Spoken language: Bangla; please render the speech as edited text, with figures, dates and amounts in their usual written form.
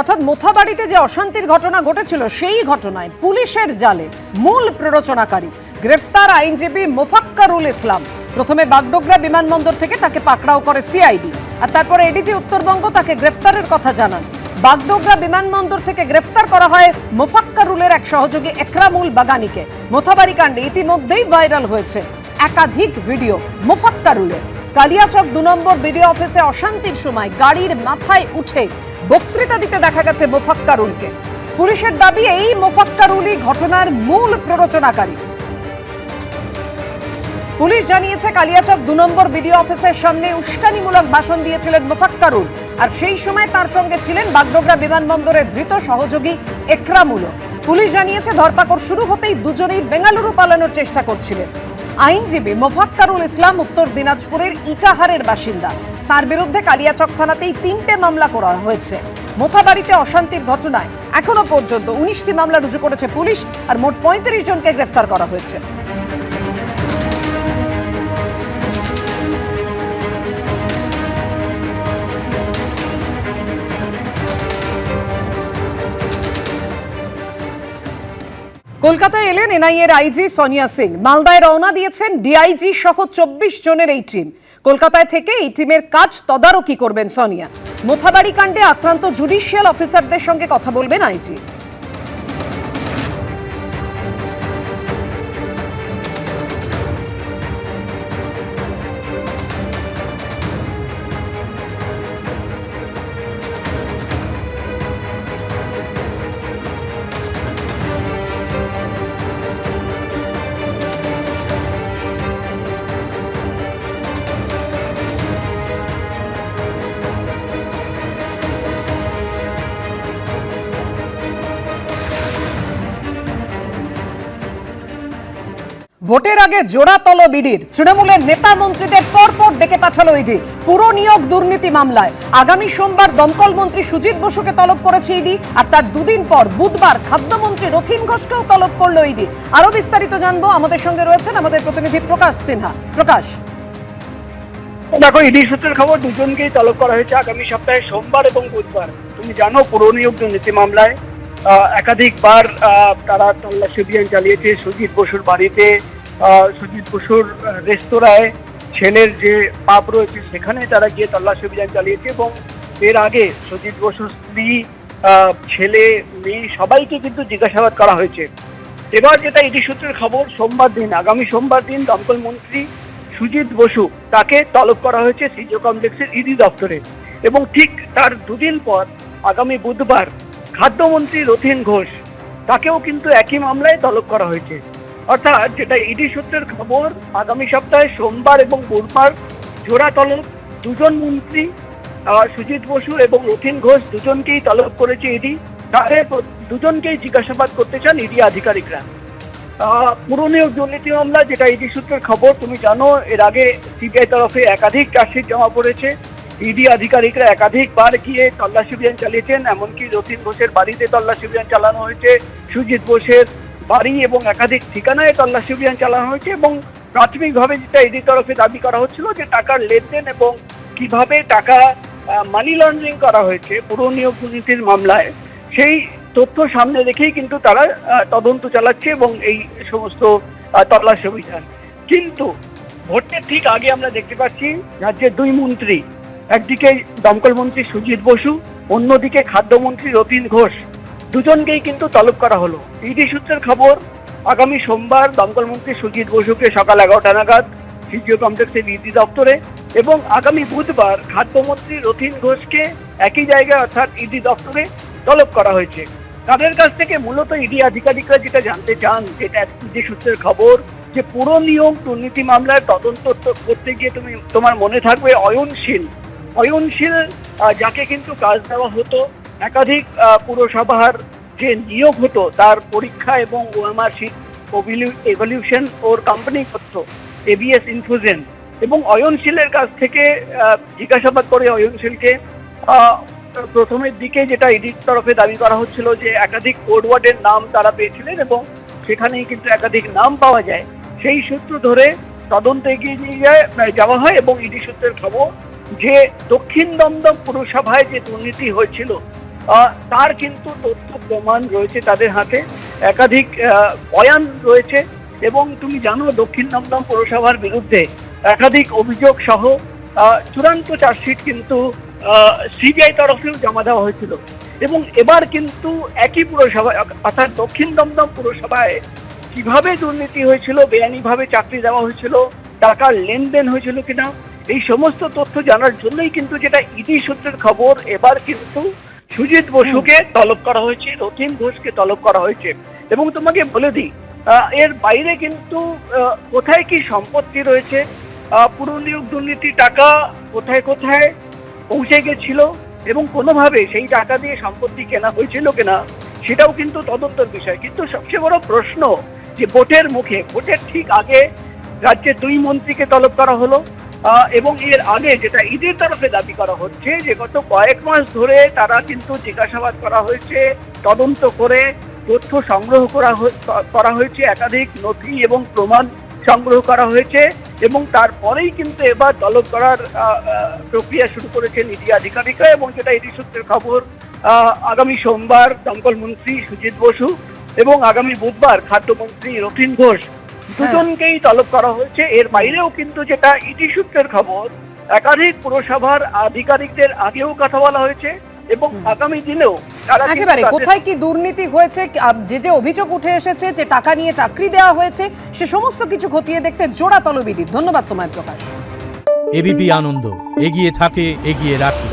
অর্থাৎ মোথাবাড়িতে যে অশান্তির ঘটনা ঘটেছিল সেই ঘটনায় পুলিশের জালে মূল প্ররোচনাকারী গ্রেফতার আইনজীবী মোফাক্কারুল ইসলাম। প্রথমে বাগডোগরা বিমানবন্দর থেকে তাকে পাকড়াও করে সিআইডি, আর তারপরে এডিজি উত্তরবঙ্গ তাকে গ্রেফতারের কথা জানান। বাগডোগরা বিমানবন্দর থেকে গ্রেফতার করা হয় মোফাক্কারুলের এক সহযোগী একরামুল বাগানিকে। মোথাবাড়ি কাণ্ডে ইতিমধ্যেই ভাইরাল হয়েছে একাধিক ভিডিও মোফাক্কারুলের। কালিয়াচক 2 নম্বর বিডিও অফিসে অশান্তির সময় গাড়ির মাথায় উঠে বক্তৃতা দিতে দেখা গেছে মোফাক্কারুলকে। পুলিশের দাবি এই মোফাক্কারুলই ঘটনার মূল প্ররোচনাকারী। পুলিশ জানিয়েছে কালিয়াচক 2 নম্বর বিডিও অফিসের সামনে উস্কানিমূলক ভাষণ দিয়েছিলেন মোফাক্কারুল, আর সেই সময় তার সঙ্গে ছিলেন বাগডোগরা বিমানবন্দরে ধৃত সহযোগী একরামুলও। পুলিশ জানিয়েছে ধরপাকড় শুরু হতেই দুজনেই বেঙ্গালুরু পালানোর চেষ্টা করছিলেন। আইনজীবী মোফাক্কারুল ইসলাম উত্তর দিনাজপুরের ইটাহারের বাসিন্দা। তার বিরুদ্ধে কালিয়াচক থানাতেই 3টে মামলা করা হয়েছে। মোথাবাড়িতে অশান্তির ঘটনায় এখনো পর্যন্ত 19টি মামলা রুজু করেছে পুলিশ, আর মোট 35 জনকে গ্রেফতার করা হয়েছে। কলকাতায় এলেন এনআইএর আইজি সোনিয়া সিং। মালদায় রওনা দিয়েছেন ডিআইজি সহ 24 জনের এই টিম। কলকাতায় থেকে এই টিমের কাজ তদারকি করবেন সোনিয়া। মোথাবাড়ি কাণ্ডে আক্রান্ত জুডিশিয়াল অফিসারদের সঙ্গে কথা বলবেন আইজি। ভোটের আগে জোড়াতল ইডির। তৃণমূলের নেতা মন্ত্রীদের পরপর ডেকে পাঠালো ইডি পুরো নিয়োগ দুর্নীতি মামলায়। আগামী সোমবার দমকল মন্ত্রী সুজিত বসুকে তলব করেছে ইডি, আর তার দুদিন পর বুধবার খাদ্যমন্ত্রী রথীন ঘোষকেও তলব করলো ইডি। আরো বিস্তারিত জানবো, আমাদের সঙ্গে রয়েছেন আমাদের প্রতিনিধি প্রকাশ সিনহা। প্রকাশ, দেখো, ইডি সূত্রের খবর দুজনকেই তলব করা হয়েছে আগামী সপ্তাহে সোমবার এবং বুধবার। তুমি জানো, পুরো নিয়োগ দুর্নীতি মামলায় একাধিকবার তারা তল্লাশি অভিযান চালিয়েছে সুজিত বসুর বাড়িতে, সুজিত বসুর রেস্তোরাঁয়, ছেলের যে পাব রয়েছে সেখানে তারা গিয়ে তল্লাশি অভিযান চালিয়েছে। এবং এর আগে সুজিত বসুর স্ত্রী, ছেলে, মেয়ে সবাইকে কিন্তু জিজ্ঞাসাবাদ করা হয়েছে। এবার যেটা ইডি সূত্রের খবর, আগামী সোমবার দিন দমকল মন্ত্রী সুজিত বসু তাকে তলব করা হয়েছে সিজিও কমপ্লেক্সের ইডি দপ্তরে। এবং ঠিক তার দুদিন পর আগামী বুধবার খাদ্যমন্ত্রী রথীন ঘোষ তাকেও কিন্তু একই মামলায় তলব করা হয়েছে। অর্থাৎ যেটা ইডি সূত্রের খবর, আগামী সপ্তাহে সোমবার এবং বুধবার জোড়া তলব দুজন মন্ত্রী সুজিত বসু এবং রথীন ঘোষ দুজনকেই তলব করেছে ইডি। তাদের দুজনকেই জিজ্ঞাসাবাদ করতে চান ইডি আধিকারিকরা। পুরো নিয়োগ দুর্নীতি মামলা যেটা ইডি সূত্রের খবর, তুমি জানো এর আগে সিবিআই তরফে একাধিক চার্জশিট জমা পড়েছে। ইডি আধিকারিকরা একাধিকবার গিয়ে তল্লাশি অভিযান চালিয়েছেন, এমনকি রথীন ঘোষের বাড়িতে তল্লাশি অভিযান চালানো হয়েছে, সুজিত ঘোষের বাড়ি এবং একাধিক ঠিকানায় তল্লাশি অভিযান চালানো হয়েছে। এবং প্রাথমিকভাবে যেটা ইডি তরফে দাবি করা হচ্ছিল যে টাকার লেনদেন এবং কিভাবে টাকা মানি লন্ডারিং করা হয়েছে পুরো নিয়োগ দুর্নীতির মামলায়, সেই তথ্য সামনে রেখেই কিন্তু তারা তদন্ত চালাচ্ছে এবং এই সমস্ত তল্লাশি অভিযান। কিন্তু ভোটের ঠিক আগে আমরা দেখতে পাচ্ছি রাজ্যের দুই মন্ত্রী, একদিকে দমকল মন্ত্রী সুজিত বসু, অন্যদিকে খাদ্যমন্ত্রী রথীন ঘোষ, দুজনকেই কিন্তু তলব করা হলো। ইডি সূত্রের খবর, আগামী সোমবার দমকল মন্ত্রী সুজিত বসুকে সকাল 11টা নাগাদ সিজিও কমপ্লেক্সের ইডি দপ্তরে, এবং আগামী বুধবার খাদ্যমন্ত্রী রথীন ঘোষকে একই জায়গায় অর্থাৎ ইডি দপ্তরে তলব করা হয়েছে। তাদের কাছ থেকে মূলত ইডি আধিকারিকরা যেটা জানতে চান, যেটা ইডি সূত্রের খবর, যে পুরো নিয়োগ দুর্নীতি মামলার তদন্ত করতে গিয়ে তোমার মনে থাকবে অয়নশীল যাকে কিন্তু কাজ দেওয়া হতো, একাধিক পুরসভার যে নিয়োগ হতো তার পরীক্ষা এবং ওএমআর শিট এভলিউশন ওর কোম্পানি করতো এবিএস ইনফুজেন। এবং অয়নশীলের কাছ থেকে জিজ্ঞাসাবাদ করে অয়নশীলকে প্রথমের দিকে যেটা ইডির তরফে দাবি করা হচ্ছিল যে একাধিক কোড ওয়ার্ডের নাম তারা পেয়েছিলেন এবং সেখানেই কিন্তু একাধিক নাম পাওয়া যায়। সেই সূত্র ধরে তদন্তে এগিয়ে নিয়ে যাওয়া হয় এবং ইডি সূত্রের খবর যে দক্ষিণ দমদম পুরসভায় যে দুর্নীতি হয়েছিল তার কিন্তু তথ্য প্রমাণ রয়েছে তাদের হাতে, একাধিক বয়ান রয়েছে, এবং তুমি জানো দক্ষিণ দমদম পৌরসভার বিরুদ্ধে একাধিক অভিযোগ সহ চূড়ান্ত চার্জশিট কিন্তু সিবিআই তরফেও জমা দেওয়া হয়েছিল। এবং এবার কিন্তু একই পুরসভায় অর্থাৎ দক্ষিণ দমদম পুরসভায় কিভাবে দুর্নীতি হয়েছিল, বেআইনিভাবে চাকরি দেওয়া হয়েছিল, টাকার লেনদেন হয়েছিল কিনা, এই সমস্ত তথ্য জানার জন্যই কিন্তু, যেটা ইডি সূত্রের খবর, এবার কিন্তু সুজিত বসুকে তলব করা হয়েছে, রথীন ঘোষকে তলব করা হয়েছে। এবং তোমাকে বলে দিই, এর বাইরে কিন্তু কোথায় কি সম্পত্তি রয়েছে, পুরনিয়োগ দুর্নীতি টাকা কোথায় কোথায় পৌঁছে গেছিল, এবং কোনোভাবে সেই টাকা দিয়ে সম্পত্তি কেনা হয়েছিল কিনা, সেটাও কিন্তু তদন্তের বিষয়। কিন্তু সবচেয়ে বড় প্রশ্ন যে ভোটের মুখে, ভোটের ঠিক আগে রাজ্যের 2 মন্ত্রীকে তলব করা হলো, এবং এর আগে যেটা ইডির তরফে দাবি করা হচ্ছে যে গত কয়েক মাস ধরে তারা কিন্তু জিজ্ঞাসাবাদ করা হয়েছে, তদন্ত করে তথ্য সংগ্রহ করা হয়েছে, একাধিক নথি এবং প্রমাণ সংগ্রহ করা হয়েছে, এবং তারপরেই কিন্তু এবার তলব করার প্রক্রিয়া শুরু করেছেন ইডি আধিকারিকরা। এবং যেটা ইডি সূত্রের খবর, আগামী সোমবার দমকল মন্ত্রী সুজিত বসু এবং আগামী বুধবার খাদ্যমন্ত্রী রথীন ঘোষ দুজনকেই তলব করা হয়েছে। এর বাইরেও কিন্তু যেটা ইডি সূত্রের খবর, একাধিক পুরসভার আধিকারিকদের আগেও কথা বলা হয়েছে, এবং আগামী দিনেও তারা একেবারে কোথায় কি দুর্নীতি হয়েছে, যে অভিযোগ উঠে এসেছে, যে টাকা নিয়ে চাকরি দেওয়া হয়েছে, সে সমস্ত কিছু খতিয়ে দেখতে জোড়া তলব ইডি। ধন্যবাদ তোমায় প্রকাশ। এবিপি আনন্দ, এগিয়ে থাকে, এগিয়ে রাখে।